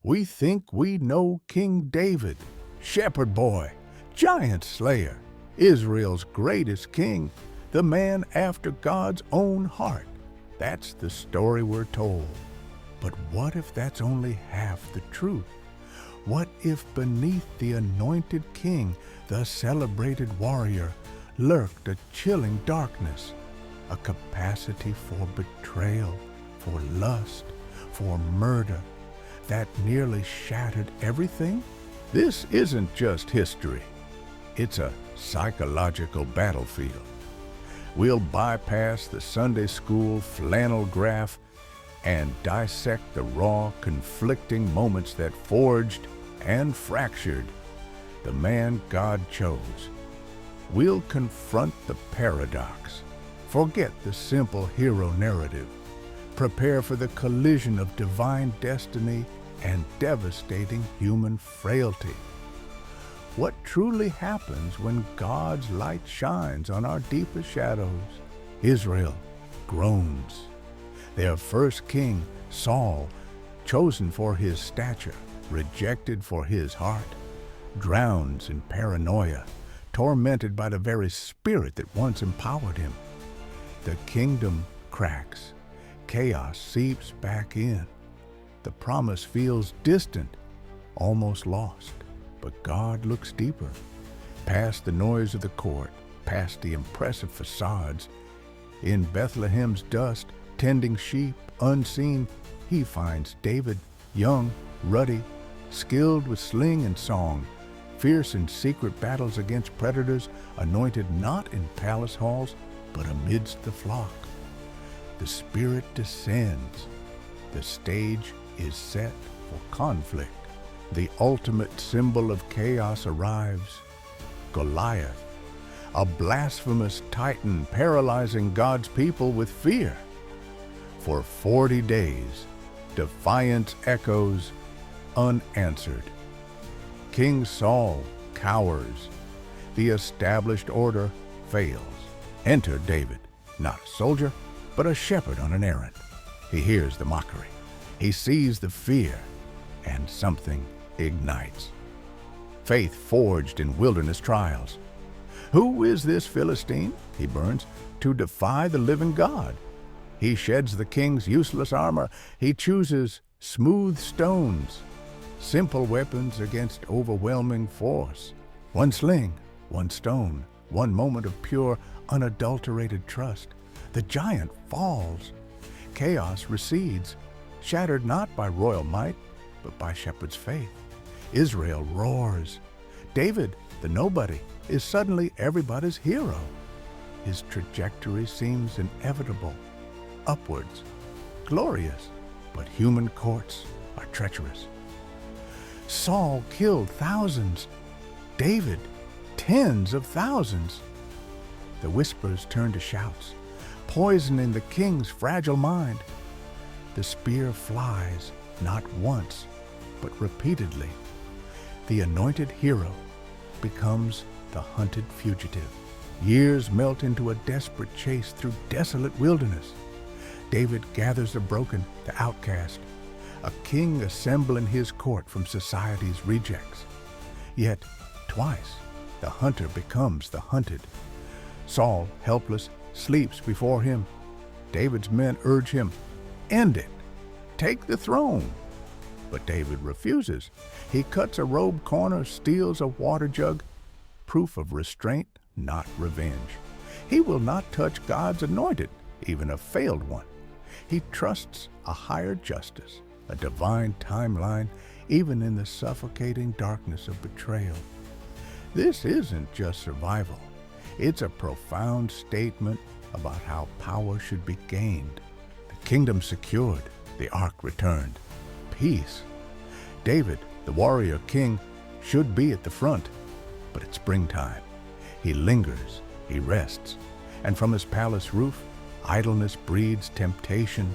We think we know King David, shepherd boy, giant slayer, Israel's greatest king, the man after God's own heart. That's the story we're told. But what if that's only half the truth? What if beneath the anointed king, the celebrated warrior, lurked a chilling darkness, a capacity for betrayal, for lust, for murder, that nearly shattered everything? This isn't just history. It's a psychological battlefield. We'll bypass the Sunday school flannel graph and dissect the raw, conflicting moments that forged and fractured the man God chose. We'll confront the paradox, forget the simple hero narrative, prepare for the collision of divine destiny and devastating human frailty. What truly happens when God's light shines on our deepest shadows? Israel groans. Their first king, Saul, chosen for his stature, rejected for his heart, drowns in paranoia, tormented by the very spirit that once empowered him. The kingdom cracks. Chaos seeps back in. The promise feels distant, almost lost. But God looks deeper, past the noise of the court, past the impressive facades. In Bethlehem's dust, tending sheep, unseen, he finds David, young, ruddy, skilled with sling and song, fierce in secret battles against predators, anointed not in palace halls, but amidst the flock. The Spirit descends. The stage is set for conflict. The ultimate symbol of chaos arrives. Goliath, a blasphemous titan paralyzing God's people with fear. For 40 days, defiance echoes unanswered. King Saul cowers. The established order fails. Enter David, not a soldier, but a shepherd on an errand. He hears the mockery. He sees the fear, and something ignites. Faith forged in wilderness trials. Who is this Philistine, he burns, to defy the living God? He sheds the king's useless armor. He chooses smooth stones, simple weapons against overwhelming force. One sling, one stone, one moment of pure, unadulterated trust. The giant falls. Chaos recedes, shattered not by royal might, but by shepherd's faith. Israel roars. David, the nobody, is suddenly everybody's hero. His trajectory seems inevitable, upwards, glorious, but human courts are treacherous. Saul killed thousands, David tens of thousands. The whispers turn to shouts, poisoning the king's fragile mind. The spear flies, not once, but repeatedly. The anointed hero becomes the hunted fugitive. Years melt into a desperate chase through desolate wilderness. David gathers the broken, the outcast, a king assembling his court from society's rejects. Yet, twice, the hunter becomes the hunted. Saul, helpless, sleeps before him. David's men urge him, "End it. Take the throne." But David refuses. He cuts a robe corner, steals a water jug, proof of restraint, not revenge. He will not touch God's anointed, even a failed one. He trusts a higher justice, a divine timeline, even in the suffocating darkness of betrayal. This isn't just survival. It's a profound statement about how power should be gained. The kingdom secured, the ark returned. Peace. David, the warrior king, should be at the front, but it's springtime. He lingers, he rests, and from his palace roof, idleness breeds temptation.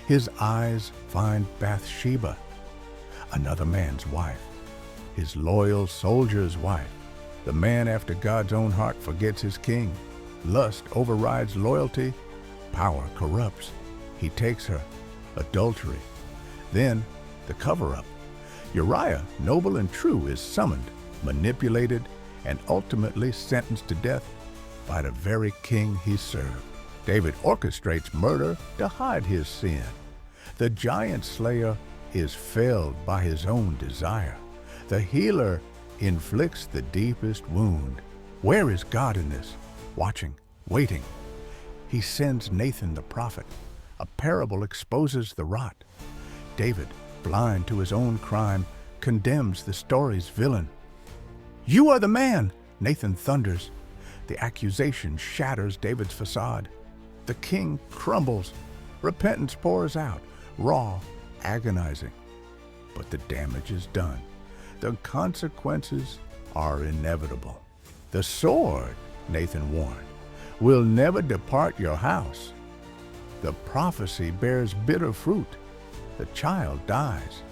His eyes find Bathsheba, another man's wife, his loyal soldier's wife. The man after God's own heart forgets his king. Lust overrides loyalty. Power corrupts. He takes her. Adultery. Then the cover-up. Uriah, noble and true, is summoned, manipulated, and ultimately sentenced to death by the very king he served. David orchestrates murder to hide his sin. The giant slayer is felled by his own desire. The healer inflicts the deepest wound. Where is God in this? Watching, waiting. He sends Nathan the prophet. A parable exposes the rot. David, blind to his own crime, condemns the story's villain. "You are the man!" Nathan thunders. The accusation shatters David's facade. The king crumbles. Repentance pours out, raw, agonizing. But the damage is done. The consequences are inevitable. "The sword," Nathan warned, "will never depart your house." The prophecy bears bitter fruit. The child dies.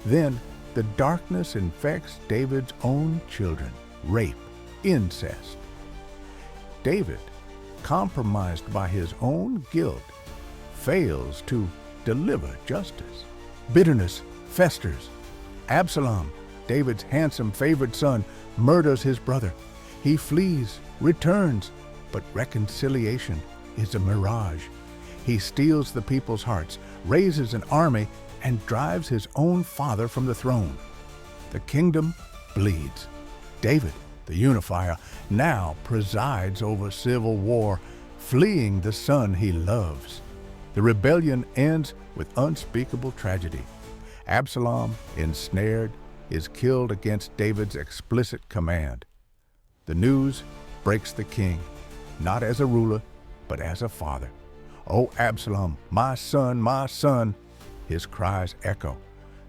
Then the darkness infects David's own children. Rape, incest. David, compromised by his own guilt, fails to deliver justice. Bitterness festers. Absalom, David's handsome favored son, murders his brother. He flees, returns, but reconciliation is a mirage. He steals the people's hearts, raises an army, and drives his own father from the throne. The kingdom bleeds. David, the unifier, now presides over civil war, fleeing the son he loves. The rebellion ends with unspeakable tragedy. Absalom, ensnared, is killed against David's explicit command. The news breaks the king, not as a ruler, but as a father. "O Absalom, my son, my son!" His cries echo,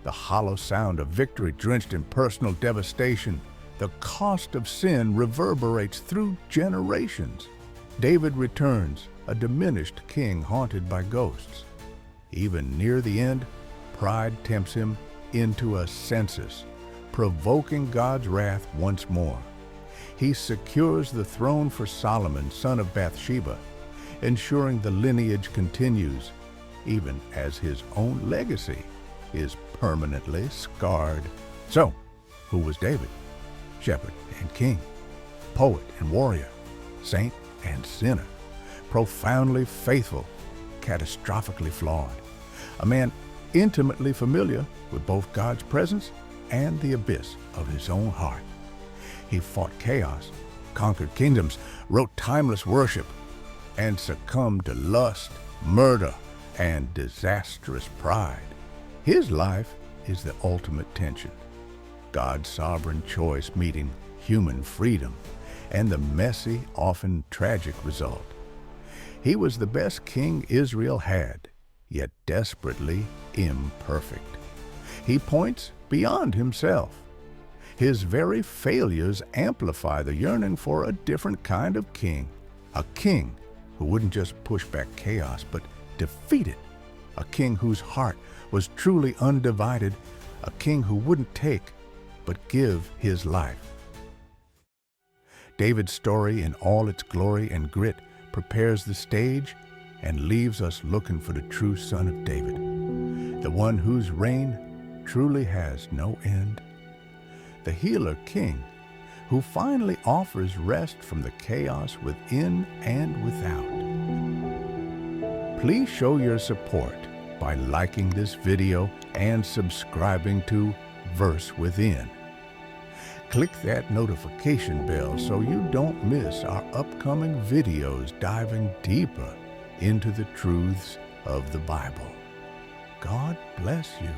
the hollow sound of victory drenched in personal devastation. The cost of sin reverberates through generations. David returns, a diminished king haunted by ghosts. Even near the end, pride tempts him into a census, provoking God's wrath once more. He secures the throne for Solomon, son of Bathsheba, ensuring the lineage continues, even as his own legacy is permanently scarred. So, who was David? Shepherd and king, poet and warrior, saint and sinner, profoundly faithful, catastrophically flawed, a man intimately familiar with both God's presence and the abyss of his own heart. He fought chaos, conquered kingdoms, wrote timeless worship, and succumbed to lust, murder, and disastrous pride. His life is the ultimate tension. God's sovereign choice meeting human freedom, and the messy, often tragic result. He was the best king Israel had, yet desperately imperfect. He points beyond himself. His very failures amplify the yearning for a different kind of king, a king who wouldn't just push back chaos, but defeat it, a king whose heart was truly undivided, a king who wouldn't take, but give his life. David's story in all its glory and grit prepares the stage and leaves us looking for the true son of David, the one whose reign truly has no end, the healer king who finally offers rest from the chaos within and without. Please show your support by liking this video and subscribing to Verse Within. Click that notification bell so you don't miss our upcoming videos diving deeper into the truths of the Bible. God bless you.